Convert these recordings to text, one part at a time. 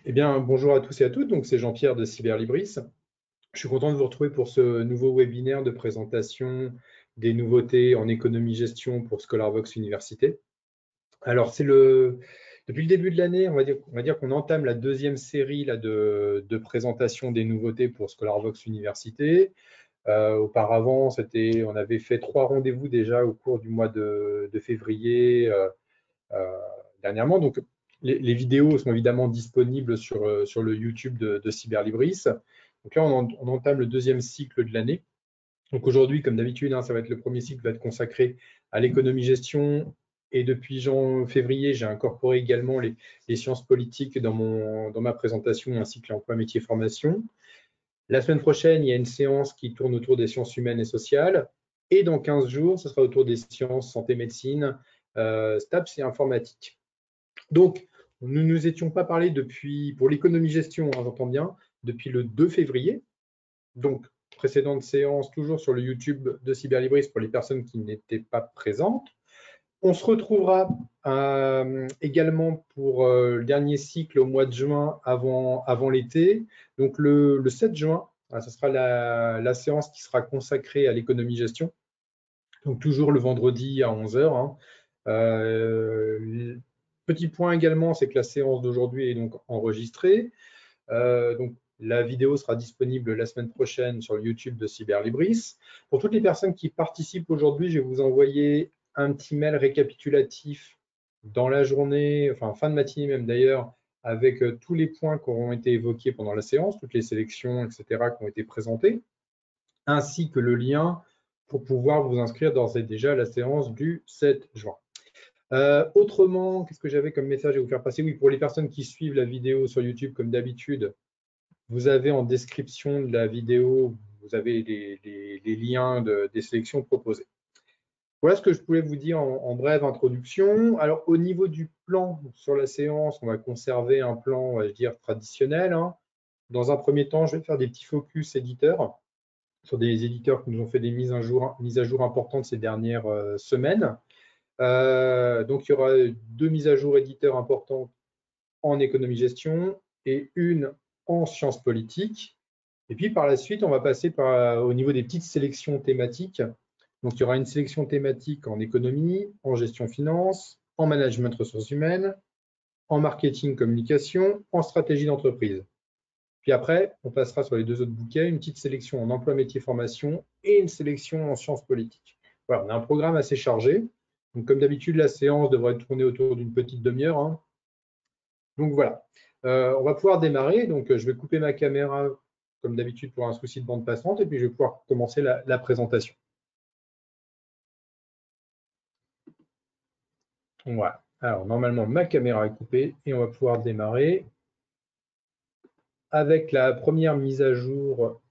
Eh bien, bonjour à tous et à toutes. Donc, c'est Jean-Pierre de Cyberlibris. Je suis content de vous retrouver pour ce nouveau webinaire de présentation des nouveautés en économie-gestion pour ScholarVox Université. Alors, depuis le début de l'année, on va dire qu'on entame la deuxième série là, de présentation des nouveautés pour ScholarVox Université. Auparavant, on avait fait 3 rendez-vous déjà au cours du mois de février dernièrement. Donc, les vidéos sont évidemment disponibles sur le YouTube de Cyberlibris. Donc là, on entame le deuxième cycle de l'année. Donc aujourd'hui, comme d'habitude, ça va être le premier cycle qui va être consacré à l'économie-gestion. Et depuis février, j'ai incorporé également les sciences politiques dans ma présentation, ainsi que l'emploi métier formation. La semaine prochaine, il y a une séance qui tourne autour des sciences humaines et sociales. Et dans 15 jours, ce sera autour des sciences santé-médecine, STAPS et informatique. Donc, nous ne nous étions pas parlé pour l'économie-gestion, j'entends bien, depuis le 2 février. Donc, précédente séance, toujours sur le YouTube de Cyberlibris pour les personnes qui n'étaient pas présentes. On se retrouvera également pour le dernier cycle au mois de juin avant l'été. Donc, le 7 juin, ce sera la séance qui sera consacrée à l'économie-gestion. Donc, toujours le vendredi à 11 h. Petit point également, c'est que la séance d'aujourd'hui est donc enregistrée. Donc, la vidéo sera disponible la semaine prochaine sur le YouTube de Cyberlibris. Pour toutes les personnes qui participent aujourd'hui, je vais vous envoyer un petit mail récapitulatif dans la journée, enfin fin de matinée même d'ailleurs, avec tous les points qui auront été évoqués pendant la séance, toutes les sélections, etc., qui ont été présentées, ainsi que le lien pour pouvoir vous inscrire d'ores et déjà à la séance du 7 juin. Autrement, qu'est-ce que j'avais comme message à vous faire passer? Oui, pour les personnes qui suivent la vidéo sur YouTube, comme d'habitude, vous avez en description de la vidéo, vous avez les liens des sélections proposées. Voilà ce que je pouvais vous dire en brève introduction. Alors, au niveau du plan sur la séance, on va conserver un plan, je dire, traditionnel. Dans un premier temps, je vais faire des petits focus éditeurs sur des éditeurs qui nous ont fait des mises à jour importantes ces dernières semaines. Donc, il y aura 2 mises à jour éditeurs importantes en économie-gestion et une en sciences politiques. Et puis, par la suite, on va passer au niveau des petites sélections thématiques. Donc, il y aura une sélection thématique en économie, en gestion-finance, en management ressources humaines, en marketing communication, en stratégie d'entreprise. Puis après, on passera sur les 2 autres bouquets, une petite sélection en emploi métier formation et une sélection en sciences politiques. Voilà, on a un programme assez chargé. Donc, comme d'habitude, la séance devrait tourner autour d'une petite demi-heure. Donc voilà, on va pouvoir démarrer. Donc je vais couper ma caméra comme d'habitude pour un souci de bande passante et puis je vais pouvoir commencer la présentation. Voilà. Alors normalement ma caméra est coupée et on va pouvoir démarrer avec la première mise à jour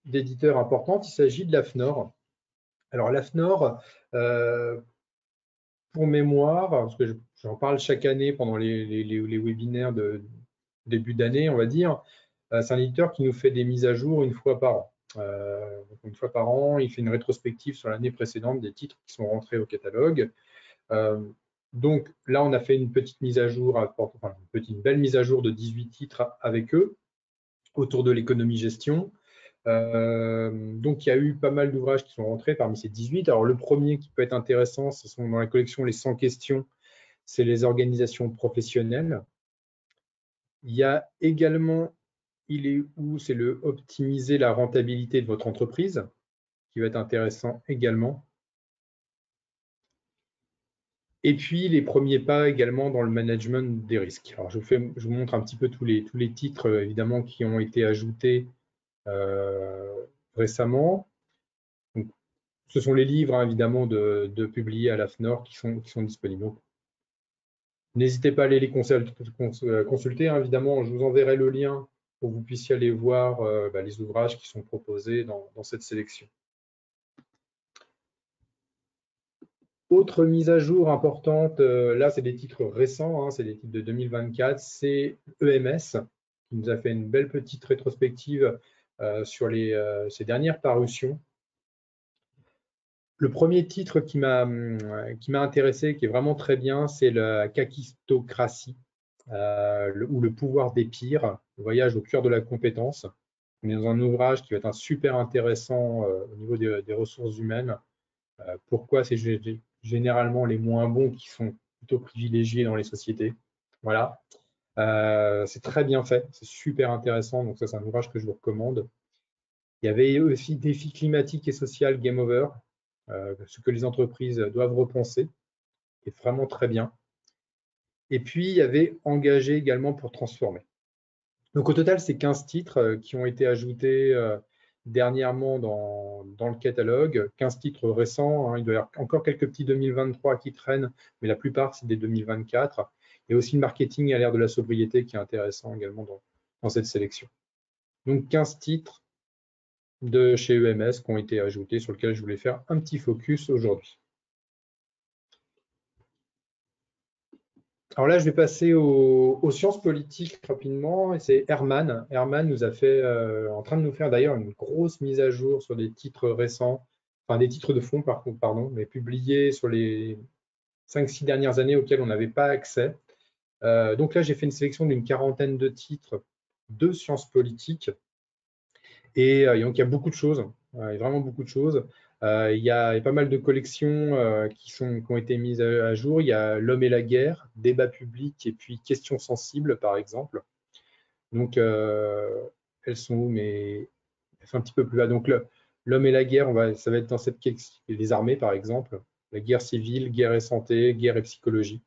d'éditeur importante. Il s'agit de l'AFNOR. Alors l'AFNOR, pour mémoire, parce que j'en parle chaque année pendant les webinaires de début d'année, on va dire, c'est un éditeur qui nous fait des mises à jour une fois par an. Une fois par an, il fait une rétrospective sur l'année précédente des titres qui sont rentrés au catalogue. Donc là, on a fait une petite mise à jour, enfin une belle mise à jour de 18 titres avec eux autour de l'économie-gestion. Donc il y a eu pas mal d'ouvrages qui sont rentrés parmi ces 18. Alors le premier qui peut être intéressant, ce sont dans la collection les 100 questions, c'est les organisations professionnelles. Il y a également il est où? C'est le optimiser la rentabilité de votre entreprise, qui va être intéressant également. Et puis, les premiers pas également dans le management des risques. Alors, je vous montre un petit peu tous les titres, évidemment, qui ont été ajoutés récemment. Donc, ce sont les livres, évidemment, de publiés à l'AFNOR qui sont disponibles. N'hésitez pas à aller les consulter. Évidemment, je vous enverrai le lien pour que vous puissiez aller voir les ouvrages qui sont proposés dans cette sélection. Autre mise à jour importante, là c'est des titres récents, c'est des titres de 2024, c'est EMS qui nous a fait une belle petite rétrospective sur ces dernières parutions. Le premier titre qui m'a intéressé, qui est vraiment très bien, c'est la kakistocratie. ou le pouvoir des pires, le voyage au cœur de la compétence. On est dans un ouvrage qui va être un super intéressant au niveau des ressources humaines. Pourquoi c'est généralement les moins bons qui sont plutôt privilégiés dans les sociétés. Voilà. C'est très bien fait, c'est super intéressant, donc ça c'est un ouvrage que je vous recommande. Il y avait aussi Défi climatique et social Game Over, ce que les entreprises doivent repenser, qui est vraiment très bien. Et puis il y avait Engagé également pour transformer. Donc au total, c'est 15 titres qui ont été ajoutés dernièrement dans le catalogue, 15 titres récents, hein. Il doit y avoir encore quelques petits 2023 qui traînent, mais la plupart, c'est des 2024. Il y a aussi le marketing à l'ère de la sobriété qui est intéressant également dans cette sélection. Donc 15 titres de chez EMS qui ont été ajoutés, sur lesquels je voulais faire un petit focus aujourd'hui. Alors là, je vais passer aux sciences politiques rapidement. C'est Herman. Herman nous a fait, en train de nous faire d'ailleurs une grosse mise à jour sur des titres récents, enfin des titres de fond pardon, mais publiés sur les 5-6 dernières années auxquels on n'avait pas accès. Donc là, j'ai fait une sélection d'une quarantaine de titres de sciences politiques. Et donc, il y a beaucoup de choses, vraiment beaucoup de choses. Il y a pas mal de collections qui ont été mises à jour. Il y a L'homme et la guerre, débat public et puis questions sensibles, par exemple. Donc, elles sont où? Mais elles sont un petit peu plus bas. Donc, L'homme et la guerre, ça va être dans cette les armées, par exemple. La guerre civile, guerre et santé, guerre et psychologie.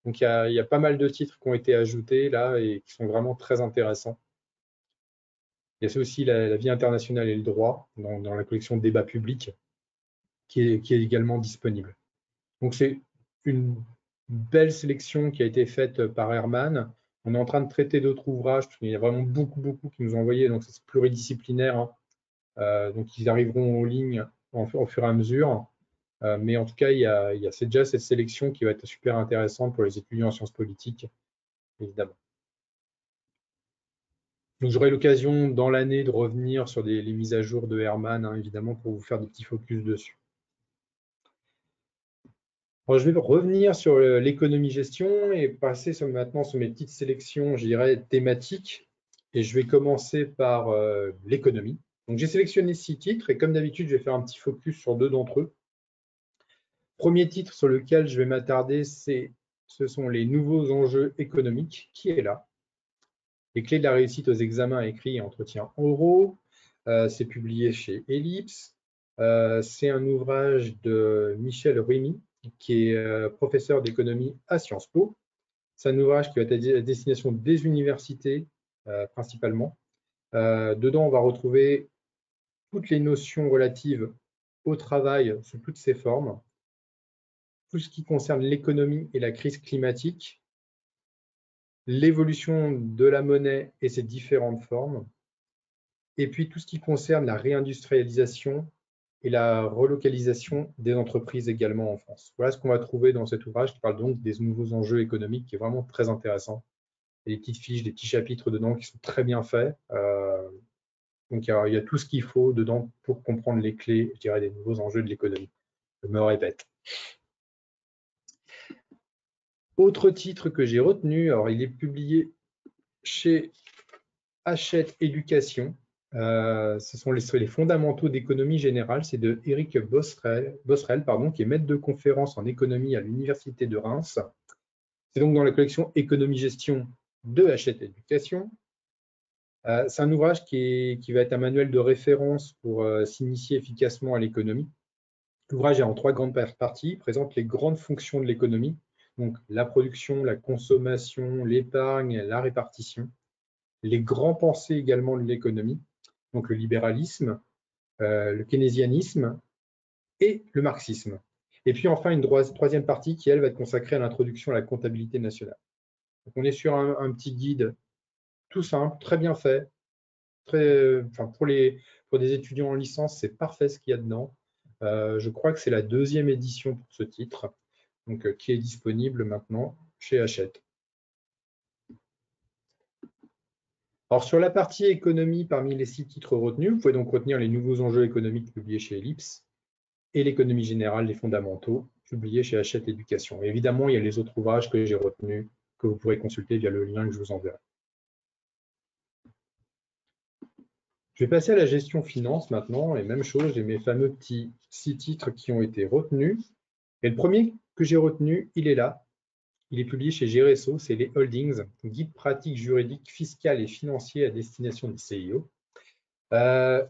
Donc, il y a pas mal de titres qui ont été ajoutés là et qui sont vraiment très intéressants. Il y a aussi la vie internationale et le droit dans la collection Débat public qui est également disponible. Donc c'est une belle sélection qui a été faite par Herman. On est en train de traiter d'autres ouvrages, parce qu'il y a vraiment beaucoup qui nous ont envoyé, donc c'est pluridisciplinaire, hein. Donc ils arriveront en ligne au fur et à mesure. Mais en tout cas, c'est déjà cette sélection qui va être super intéressante pour les étudiants en sciences politiques, évidemment. Donc j'aurai l'occasion dans l'année de revenir sur les mises à jour de Herman, hein, évidemment, pour vous faire des petits focus dessus. Alors, je vais revenir sur l'économie-gestion et passer maintenant sur mes petites sélections, je dirais, thématiques. Et je vais commencer par l'économie. Donc j'ai sélectionné 6 titres et comme d'habitude, je vais faire un petit focus sur 2 d'entre eux. Premier titre sur lequel je vais m'attarder, ce sont les nouveaux enjeux économiques, qui est là. Les clés de la réussite aux examens écrits et entretiens oraux. C'est publié chez Ellipse. C'est un ouvrage de Michel Ruimi, qui est professeur d'économie à Sciences Po. C'est un ouvrage qui va être à destination des universités, principalement. Dedans, on va retrouver toutes les notions relatives au travail sous toutes ses formes, tout ce qui concerne l'économie et la crise climatique, l'évolution de la monnaie et ses différentes formes, et puis tout ce qui concerne la réindustrialisation et la relocalisation des entreprises également en France. Voilà ce qu'on va trouver dans cet ouvrage qui parle donc des nouveaux enjeux économiques, qui est vraiment très intéressant. Il y a des petites fiches, des petits chapitres dedans qui sont très bien faits. Donc il y a tout ce qu'il faut dedans pour comprendre les clés, je dirais, des nouveaux enjeux de l'économie. Je me répète. Autre titre que j'ai retenu, alors il est publié chez Hachette Éducation. Ce sont les fondamentaux d'économie générale. C'est de Éric Bosserel, qui est maître de conférence en économie à l'Université de Reims. C'est donc dans la collection Économie-gestion de Hachette Éducation. C'est un ouvrage qui va être un manuel de référence pour s'initier efficacement à l'économie. L'ouvrage est en 3 grandes parties, il présente les grandes fonctions de l'économie, donc la production, la consommation, l'épargne, la répartition. Les grands pensées également de l'économie, donc le libéralisme, le keynésianisme et le marxisme. Et puis enfin une troisième partie qui, elle, va être consacrée à l'introduction à la comptabilité nationale. Donc on est sur un petit guide tout simple, très bien fait. Pour des étudiants en licence, c'est parfait ce qu'il y a dedans. Je crois que c'est la 2e édition pour ce titre, donc, qui est disponible maintenant chez Hachette. Alors, sur la partie économie, parmi les 6 titres retenus, vous pouvez donc retenir les nouveaux enjeux économiques publiés chez Ellipse et l'économie générale, les fondamentaux, publiés chez Hachette Éducation. Et évidemment, il y a les autres ouvrages que j'ai retenus, que vous pourrez consulter via le lien que je vous enverrai. Je vais passer à la gestion finance maintenant, et même chose, j'ai mes fameux petits 6 titres qui ont été retenus. Et le premier que j'ai retenu, il est là. Il est publié chez Géresso, c'est les Holdings, guide pratique juridique, fiscal et financier à destination des CIO.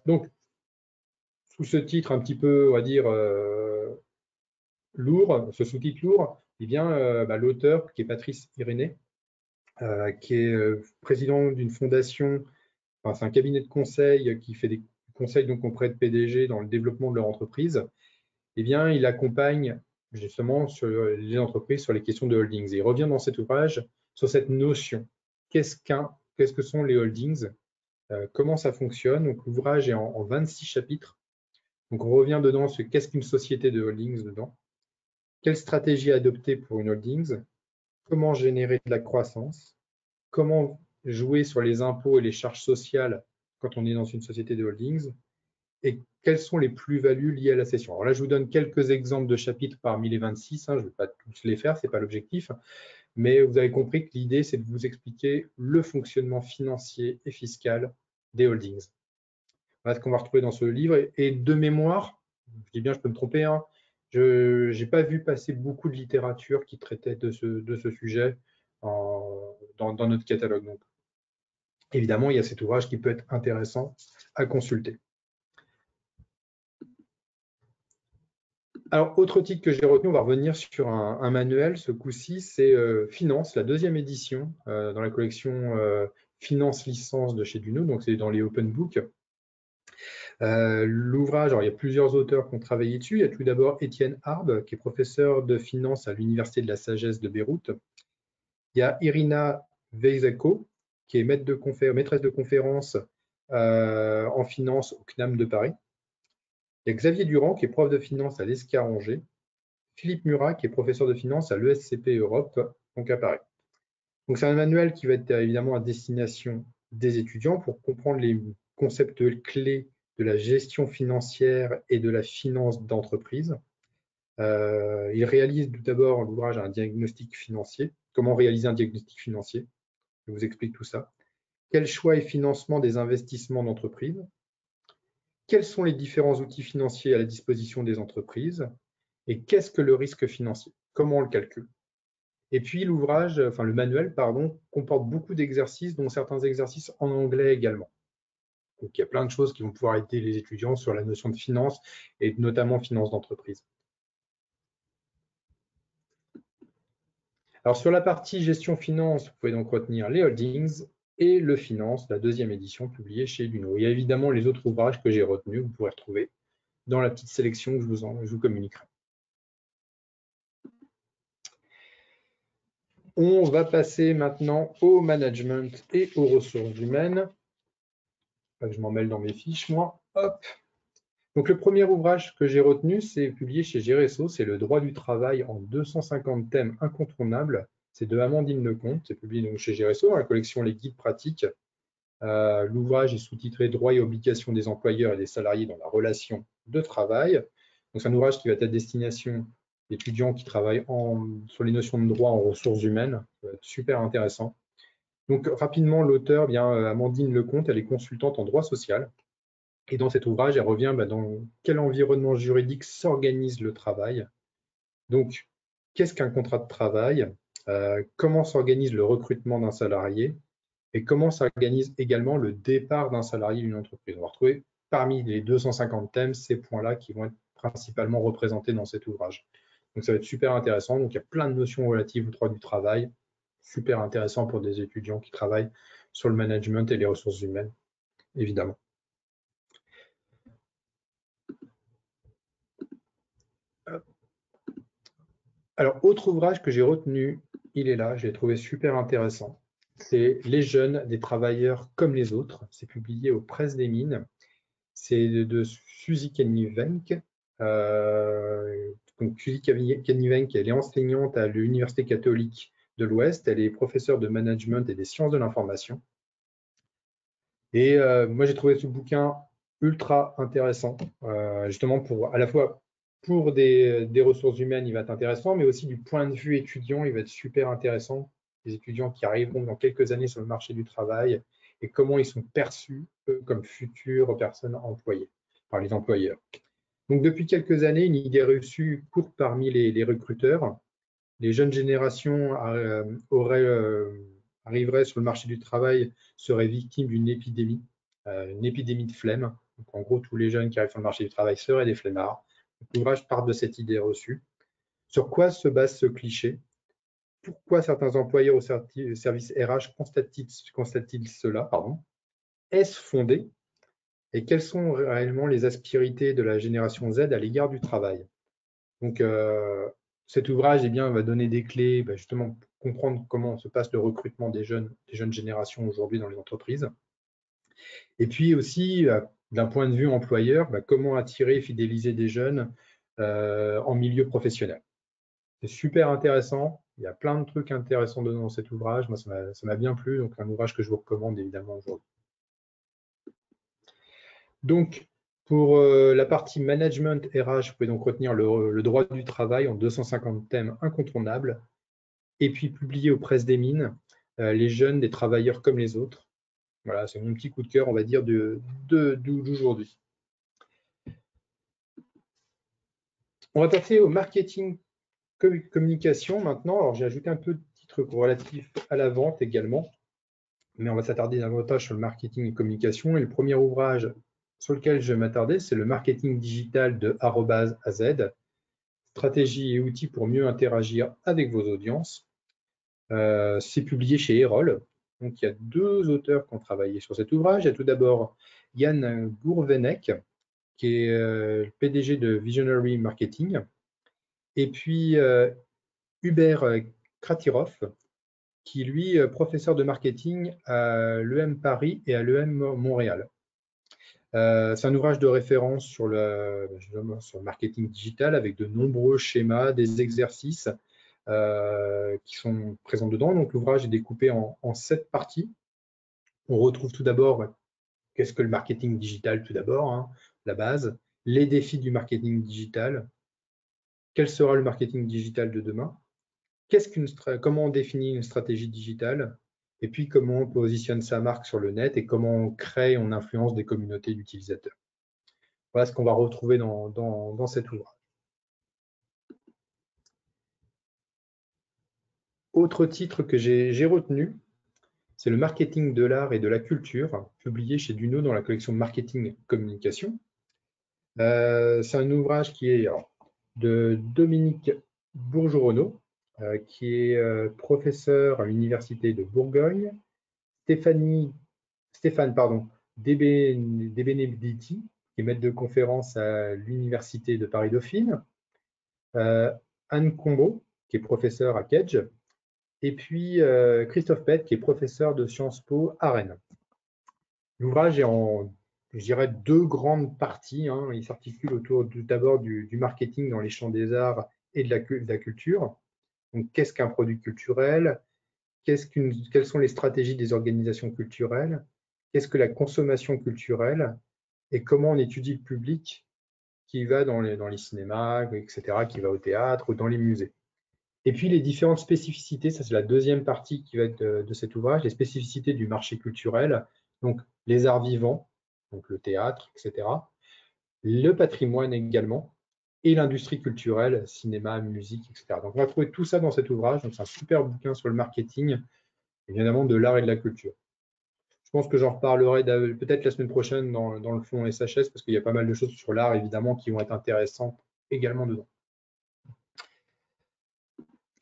Donc, sous ce titre un petit peu, on va dire, lourd, ce sous-titre lourd, eh bien, l'auteur, qui est Patrice Irénée, qui est président d'une fondation, enfin, c'est un cabinet de conseil qui fait des conseils donc auprès de PDG dans le développement de leur entreprise, eh bien, il accompagne justement sur les entreprises sur les questions de holdings. Et il revient dans cet ouvrage sur cette notion. Qu'est-ce que sont les holdings? Comment ça fonctionne? Donc, l'ouvrage est en 26 chapitres. Donc, on revient dedans sur qu'est-ce qu'une société de holdings dedans. Quelle stratégie adopter pour une holdings? Comment générer de la croissance? Comment jouer sur les impôts et les charges sociales quand on est dans une société de holdings? Et quelles sont les plus-values liées à la cession? Alors là, je vous donne quelques exemples de chapitres parmi les 26. Je ne vais pas tous les faire, ce n'est pas l'objectif. Mais vous avez compris que l'idée, c'est de vous expliquer le fonctionnement financier et fiscal des holdings. Voilà ce qu'on va retrouver dans ce livre. Et de mémoire, je dis bien, je peux me tromper, hein, je n'ai pas vu passer beaucoup de littérature qui traitait de ce sujet dans notre catalogue. Donc, évidemment, il y a cet ouvrage qui peut être intéressant à consulter. Alors, autre titre que j'ai retenu, on va revenir sur un manuel. Ce coup-ci, c'est Finance, la deuxième édition dans la collection Finance Licence de chez Duno. Donc, c'est dans les Open Books. L'ouvrage, alors il y a plusieurs auteurs qui ont travaillé dessus. Il y a tout d'abord Étienne Arbe, qui est professeur de finance à l'Université de la Sagesse de Beyrouth. Il y a Irina Veizeko, qui est maîtresse de conférence en finance au CNAM de Paris. Il y a Xavier Durand, qui est prof de finance à l'ESCA Angers. Philippe Murat, qui est professeur de finance à l'ESCP Europe, donc à Paris. Donc c'est un manuel qui va être évidemment à destination des étudiants pour comprendre les concepts clés de la gestion financière et de la finance d'entreprise. Il réalise tout d'abord l'ouvrage un diagnostic financier. Comment réaliser un diagnostic financier? Je vous explique tout ça. Quel choix et financement des investissements d'entreprise? Quels sont les différents outils financiers à la disposition des entreprises? Et qu'est-ce que le risque financier? Comment on le calcule? Et puis l'ouvrage, enfin le manuel, pardon, comporte beaucoup d'exercices, dont certains exercices en anglais également. Donc il y a plein de choses qui vont pouvoir aider les étudiants sur la notion de finance et notamment finance d'entreprise. Alors sur la partie gestion finance, vous pouvez donc retenir les holdings et le finance, la deuxième édition publiée chez Duno. Il y a évidemment les autres ouvrages que j'ai retenus, vous pourrez retrouver dans la petite sélection que je vous communiquerai. On va passer maintenant au management et aux ressources humaines. Je m'en mêle dans mes fiches, moi. Hop. Donc, le premier ouvrage que j'ai retenu, c'est publié chez Géresso, c'est Le droit du travail en 250 thèmes incontournables. C'est de Amandine Lecomte, c'est publié donc chez Géresso dans la collection Les guides pratiques. L'ouvrage est sous-titré Droits et obligations des employeurs et des salariés dans la relation de travail. Donc, c'est un ouvrage qui va être à destination d'étudiants qui travaillent sur les notions de droit en ressources humaines. Ça va être super intéressant. Donc, rapidement, l'auteur, Amandine Lecomte, elle est consultante en droit social. Et dans cet ouvrage, elle revient dans quel environnement juridique s'organise le travail. Donc, qu'est-ce qu'un contrat de travail? Comment s'organise le recrutement d'un salarié? Et comment s'organise également le départ d'un salarié d'une entreprise? On va retrouver parmi les 250 thèmes ces points-là qui vont être principalement représentés dans cet ouvrage. Donc, ça va être super intéressant. Donc, il y a plein de notions relatives au droit du travail. Super intéressant pour des étudiants qui travaillent sur le management et les ressources humaines, évidemment. Alors, autre ouvrage que j'ai retenu, il est là, je l'ai trouvé super intéressant. C'est Les jeunes des travailleurs comme les autres. C'est publié aux Presses des Mines. C'est de Suzy Kenny-Wenck. Donc, Suzy Kenny-Wenck, elle est enseignante à l'Université catholique de l'Ouest. Elle est professeure de management et des sciences de l'information. Et moi, j'ai trouvé ce bouquin ultra intéressant, justement à la fois pour des ressources humaines, il va être intéressant, mais aussi du point de vue étudiant, il va être super intéressant des étudiants qui arriveront dans quelques années sur le marché du travail et comment ils sont perçus, eux, comme futures personnes employées par les employeurs. Donc, depuis quelques années, une idée reçue court parmi les recruteurs. Les jeunes générations arriveraient sur le marché du travail, seraient victimes d'une épidémie de flemme. Donc, en gros, tous les jeunes qui arrivent sur le marché du travail seraient des flemmards. L'ouvrage part de cette idée reçue. Sur quoi se base ce cliché? Pourquoi certains employeurs au service RH constatent-ils cela? Est-ce fondé? Et quelles sont réellement les aspérités de la génération Z à l'égard du travail? Donc, cet ouvrage va donner des clés justement pour comprendre comment se passe le recrutement des jeunes générations aujourd'hui dans les entreprises. Et puis aussi, d'un point de vue employeur, comment attirer et fidéliser des jeunes en milieu professionnel. C'est super intéressant. Il y a plein de trucs intéressants dedans dans cet ouvrage. Moi, ça m'a bien plu. Donc, un ouvrage que je vous recommande évidemment aujourd'hui. Donc, pour la partie management RH, vous pouvez donc retenir le droit du travail en 250 thèmes incontournables. Et puis, publié aux presses des mines, les jeunes, des travailleurs comme les autres. Voilà, c'est mon petit coup de cœur, on va dire, d'aujourd'hui. On va passer au marketing communication maintenant. Alors, j'ai ajouté un peu de titres relatifs à la vente également, mais on va s'attarder davantage sur le marketing et communication. Et le premier ouvrage sur lequel je vais m'attarder, c'est le marketing digital de @AZ, stratégie et outils pour mieux interagir avec vos audiences. C'est publié chez Erol. Donc, il y a deux auteurs qui ont travaillé sur cet ouvrage. Il y a tout d'abord Yann Gourvenec, qui est le PDG de Visionary Marketing, et puis Hubert Kratirov, qui lui est professeur de marketing à l'EM Paris et à l'EM Montréal. C'est un ouvrage de référence sur le marketing digital avec de nombreux schémas, des exercices qui sont présents dedans. Donc l'ouvrage est découpé en 7 parties. On retrouve tout d'abord qu'est-ce que le marketing digital tout d'abord, la base, les défis du marketing digital, quel sera le marketing digital de demain, comment on définit une stratégie digitale, et puis comment on positionne sa marque sur le net et comment on crée, on influence des communautés d'utilisateurs. Voilà ce qu'on va retrouver dans cet ouvrage. Autre titre que j'ai retenu, c'est le marketing de l'art et de la culture, publié chez Duno dans la collection Marketing Communication. C'est un ouvrage qui est de Dominique Bourgeronneau, qui est professeur à l'Université de Bourgogne, Stéphane De Benedetti, qui est maître de conférence à l'Université de Paris-Dauphine, Anne Combeau, qui est professeur à Kedge, et puis Christophe Pett, qui est professeur de Sciences Po à Rennes. L'ouvrage est en, je dirais, 2 grandes parties. Il s'articule autour d'abord du marketing dans les champs des arts et de la culture. Donc, qu'est-ce qu'un produit culturel? Quelles sont les stratégies des organisations culturelles? Qu'est-ce que la consommation culturelle? Et comment on étudie le public qui va dans les cinémas, etc., qui va au théâtre ou dans les musées. Et puis les différentes spécificités, ça c'est la deuxième partie qui va être de cet ouvrage, les spécificités du marché culturel, donc les arts vivants, donc le théâtre, etc., le patrimoine également, et l'industrie culturelle, cinéma, musique, etc. Donc on va trouver tout ça dans cet ouvrage, donc c'est un super bouquin sur le marketing, évidemment de l'art et de la culture. Je pense que j'en reparlerai peut-être la semaine prochaine dans le fond SHS, parce qu'il y a pas mal de choses sur l'art, évidemment, qui vont être intéressantes également dedans.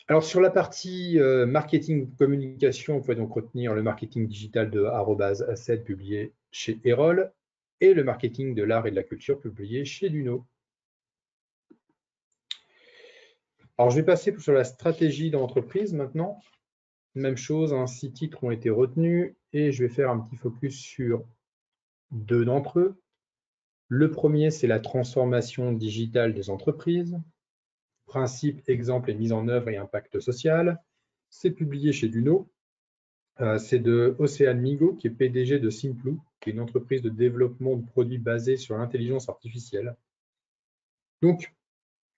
Alors, sur la partie marketing communication, on peut donc retenir le marketing digital de @AZ, publié chez Erol, et le marketing de l'art et de la culture, publié chez Duno. Alors, je vais passer sur la stratégie d'entreprise maintenant. Même chose, 6 titres ont été retenus, et je vais faire un petit focus sur 2 d'entre eux. Le premier, c'est la transformation digitale des entreprises. Principes, exemples et mise en œuvre et impact social. C'est publié chez Duno. C'est de Océane Migaud, qui est PDG de Simploo, qui est une entreprise de développement de produits basés sur l'intelligence artificielle. Donc,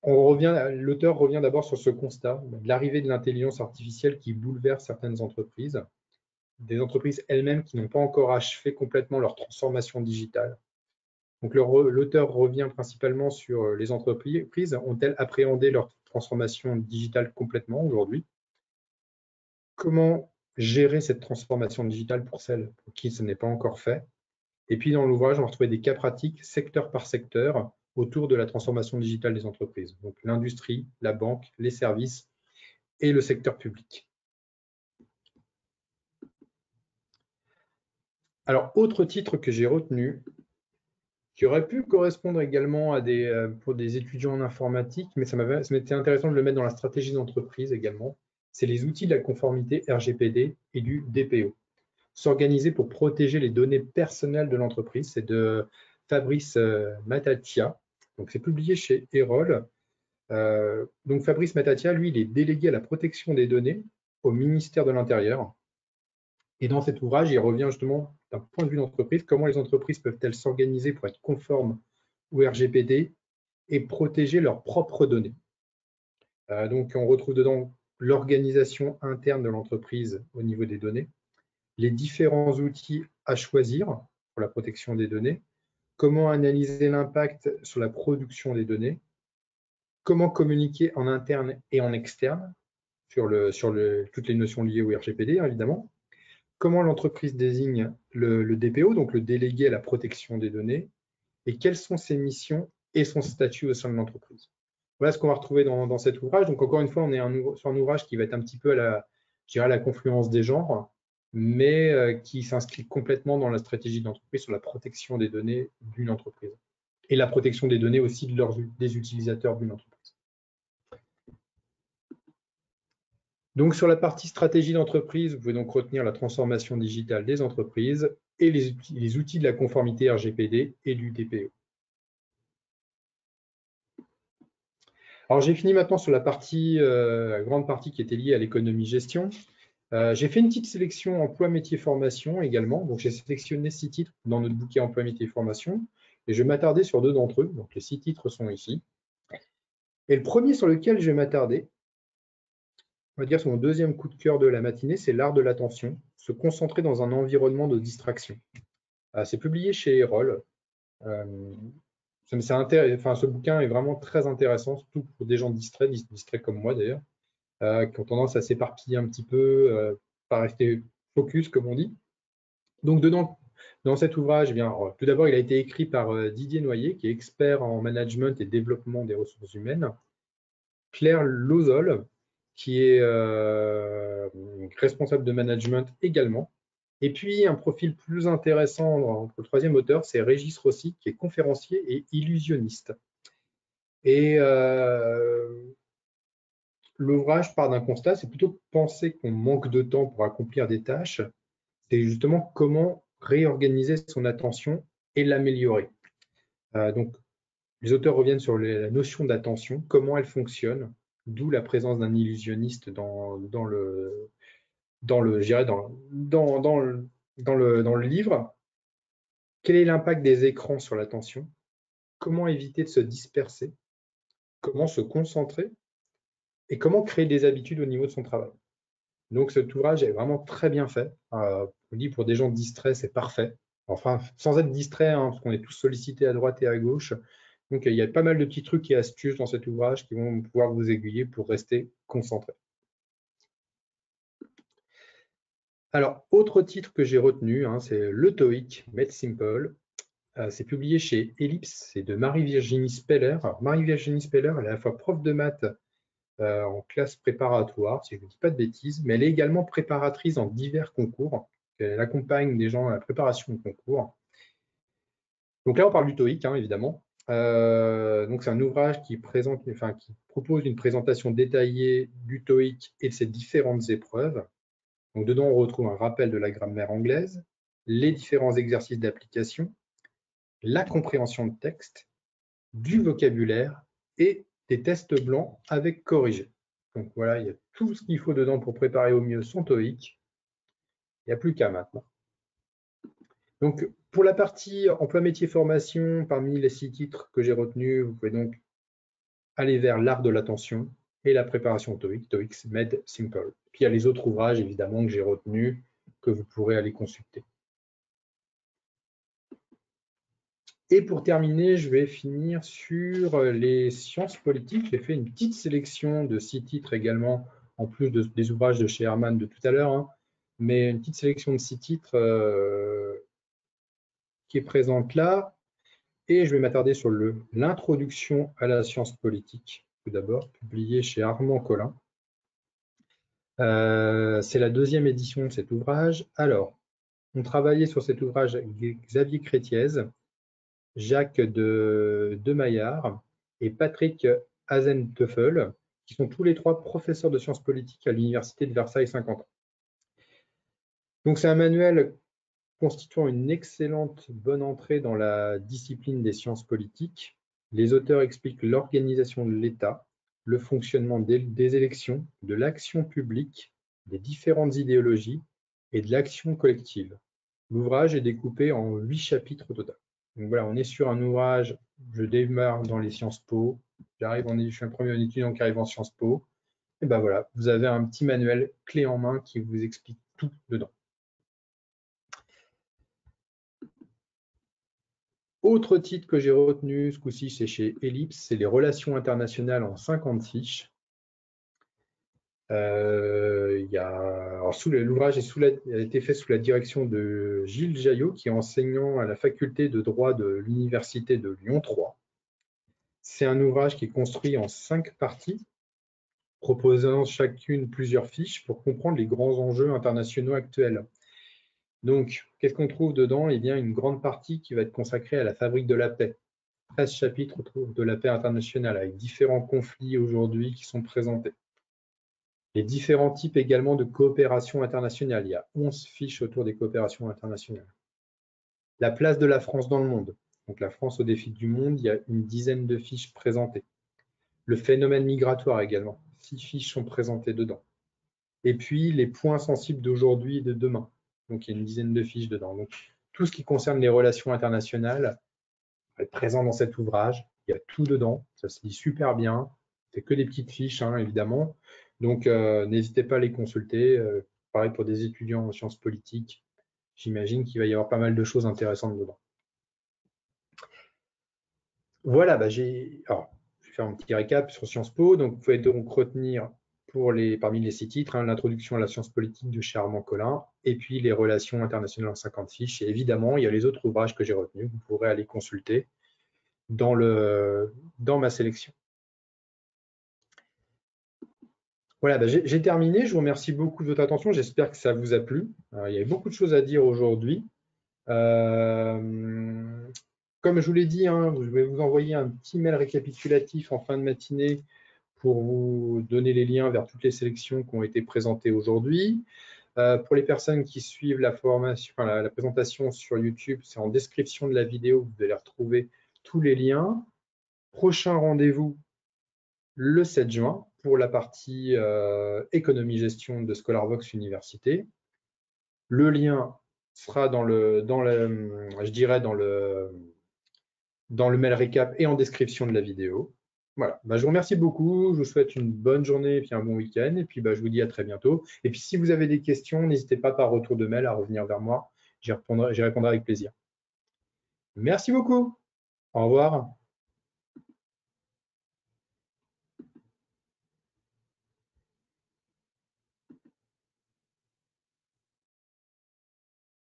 L'auteur revient d'abord sur ce constat de l'arrivée de l'intelligence artificielle qui bouleverse certaines entreprises, des entreprises elles-mêmes qui n'ont pas encore achevé complètement leur transformation digitale. Donc l'auteur revient principalement sur les entreprises ont-elles appréhendé leur transformation digitale complètement aujourd'hui? Comment gérer cette transformation digitale pour celles pour qui ce n'est pas encore fait? Et puis dans l'ouvrage, on va retrouver des cas pratiques secteur par secteur autour de la transformation digitale des entreprises. Donc l'industrie, la banque, les services et le secteur public. Alors, autre titre que j'ai retenu, qui aurait pu correspondre également à pour des étudiants en informatique, mais ça m'était intéressant de le mettre dans la stratégie d'entreprise également, c'est les outils de la conformité RGPD et du DPO. S'organiser pour protéger les données personnelles de l'entreprise, c'est de Fabrice Matatia. Donc, c'est publié chez Erol. Donc, Fabrice Matatia, lui, il est délégué à la protection des données au ministère de l'Intérieur. Et dans cet ouvrage, il revient justement d'un point de vue d'entreprise, comment les entreprises peuvent-elles s'organiser pour être conformes au RGPD et protéger leurs propres données. Donc, on retrouve dedans l'organisation interne de l'entreprise au niveau des données, les différents outils à choisir pour la protection des données, comment analyser l'impact sur la production des données, comment communiquer en interne et en externe sur toutes les notions liées au RGPD, évidemment, comment l'entreprise désigne le DPO, donc le délégué à la protection des données, et quelles sont ses missions et son statut au sein de l'entreprise. Voilà ce qu'on va retrouver dans cet ouvrage. Donc, encore une fois, on est sur un ouvrage qui va être un petit peu à la confluence des genres, mais qui s'inscrit complètement dans la stratégie d'entreprise sur la protection des données d'une entreprise et la protection des données aussi des utilisateurs d'une entreprise. Donc, sur la partie stratégie d'entreprise, vous pouvez donc retenir la transformation digitale des entreprises et les outils de la conformité RGPD et du DPO. Alors, j'ai fini maintenant sur la grande partie qui était liée à l'économie-gestion. J'ai fait une petite sélection emploi, métier, formation également. Donc, j'ai sélectionné 6 titres dans notre bouquet emploi, métier, formation. Et je vais m'attarder sur 2 d'entre eux. Donc, les 6 titres sont ici. Et le premier sur lequel je vais m'attarder, on va dire, c'est mon deuxième coup de cœur de la matinée, c'est l'art de l'attention, se concentrer dans un environnement de distraction. C'est publié chez Erol. Ce bouquin est vraiment très intéressant, surtout pour des gens distraits comme moi d'ailleurs, qui ont tendance à s'éparpiller un petit peu, pas rester focus, comme on dit. Donc, dans cet ouvrage, eh bien, tout d'abord, il a été écrit par Didier Noyer, qui est expert en management et développement des ressources humaines. Claire Lozol, qui est responsable de management également. Et puis, un profil plus intéressant pour le troisième auteur, c'est Régis Rossi, qui est conférencier et illusionniste. Et l'ouvrage part d'un constat, c'est plutôt penser qu'on manque de temps pour accomplir des tâches, c'est justement comment réorganiser son attention et l'améliorer. Donc, les auteurs reviennent sur la notion d'attention, comment elle fonctionne, d'où la présence d'un illusionniste dans le livre. Quel est l'impact des écrans sur l'attention? Comment éviter de se disperser? Comment se concentrer? Et comment créer des habitudes au niveau de son travail? Donc, cet ouvrage est vraiment très bien fait. Je dis, pour des gens distraits, c'est parfait. Enfin, sans être distrait, hein, parce qu'on est tous sollicités à droite et à gauche. Donc, il y a pas mal de petits trucs et astuces dans cet ouvrage qui vont pouvoir vous aiguiller pour rester concentré. Alors, autre titre que j'ai retenu, hein, c'est Le TOEIC, Made Simple. C'est publié chez Ellipse, c'est de Marie-Virginie Speller. Alors, Marie-Virginie Speller, elle est à la fois prof de maths en classe préparatoire, si je ne dis pas de bêtises, mais elle est également préparatrice en divers concours. Elle accompagne des gens à la préparation de concours. Donc là, on parle du TOEIC, hein, évidemment. Donc c'est un ouvrage qui propose une présentation détaillée du TOEIC et de ses différentes épreuves. Donc dedans, on retrouve un rappel de la grammaire anglaise, les différents exercices d'application, la compréhension de texte, du vocabulaire et des tests blancs avec corrigé. Donc voilà, il y a tout ce qu'il faut dedans pour préparer au mieux son TOEIC. Il n'y a plus qu'à maintenant. Donc pour la partie emploi métier formation, parmi les 6 titres que j'ai retenus, vous pouvez donc aller vers l'art de l'attention et la préparation TOEIC, TOEIC Made Simple. Puis il y a les autres ouvrages, évidemment, que j'ai retenus, que vous pourrez aller consulter. Et pour terminer, je vais finir sur les sciences politiques. J'ai fait une petite sélection de 6 titres également, en plus des ouvrages de chez Herman de tout à l'heure, hein, mais une petite sélection de 6 titres qui est présente là. Et je vais m'attarder sur l'introduction à la science politique, tout d'abord, publié chez Armand Collin. C'est la 2e édition de cet ouvrage. Alors, on travaillait sur cet ouvrage avec Xavier Crétiez, Jacques de Maillard et Patrick Hasenteufel, qui sont tous les 3 professeurs de sciences politiques à l'Université de Versailles Saint-Quentin. Donc, c'est un manuel constituant une excellente bonne entrée dans la discipline des sciences politiques. Les auteurs expliquent l'organisation de l'État, le fonctionnement des élections, de l'action publique, des différentes idéologies et de l'action collective. L'ouvrage est découpé en 8 chapitres au total. Donc voilà, on est sur un ouvrage, je démarre dans les Sciences Po, je suis un premier étudiant qui arrive en Sciences Po, et ben voilà, vous avez un petit manuel clé en main qui vous explique tout dedans. Autre titre que j'ai retenu, ce coup-ci c'est chez Ellipse, c'est les relations internationales en 50 fiches. L'ouvrage a été fait sous la direction de Gilles Jaillot, qui est enseignant à la faculté de droit de l'Université de Lyon 3. C'est un ouvrage qui est construit en 5 parties, proposant chacune plusieurs fiches pour comprendre les grands enjeux internationaux actuels. Donc, qu'est-ce qu'on trouve dedans? Eh bien, une grande partie qui va être consacrée à la fabrique de la paix. 13 chapitres autour de la paix internationale, avec différents conflits aujourd'hui qui sont présentés. Les différents types également de coopération internationale. Il y a 11 fiches autour des coopérations internationales. La place de la France dans le monde. Donc la France au défi du monde, il y a une dizaine de fiches présentées. Le phénomène migratoire également. 6 fiches sont présentées dedans. Et puis les points sensibles d'aujourd'hui et de demain. Donc il y a une dizaine de fiches dedans. Donc tout ce qui concerne les relations internationales est présent dans cet ouvrage. Il y a tout dedans. Ça se lit super bien. C'est que des petites fiches, hein, évidemment. Donc n'hésitez pas à les consulter. Pareil pour des étudiants en sciences politiques. J'imagine qu'il va y avoir pas mal de choses intéressantes dedans. Voilà, je vais faire un petit récap sur Sciences Po. Donc, vous pouvez donc retenir parmi les 6 titres, hein, l'introduction à la science politique de chez Armand Collin, et puis les relations internationales en 50 fiches. Et évidemment, il y a les autres ouvrages que j'ai retenus. Vous pourrez aller consulter dans ma sélection. Voilà, j'ai terminé. Je vous remercie beaucoup de votre attention. J'espère que ça vous a plu. Il y avait beaucoup de choses à dire aujourd'hui. Comme je vous l'ai dit, hein, je vais vous envoyer un petit mail récapitulatif en fin de matinée pour vous donner les liens vers toutes les sélections qui ont été présentées aujourd'hui. Pour les personnes qui suivent la présentation sur YouTube, c'est en description de la vidéo, vous allez retrouver tous les liens. Prochain rendez-vous le 7 juin pour la partie économie-gestion de ScholarVox Université. Le lien sera dans le mail récap et en description de la vidéo. Voilà, je vous remercie beaucoup, je vous souhaite une bonne journée et puis un bon week-end, et puis je vous dis à très bientôt. Et puis si vous avez des questions, n'hésitez pas par retour de mail à revenir vers moi, j'y répondrai avec plaisir. Merci beaucoup, au revoir.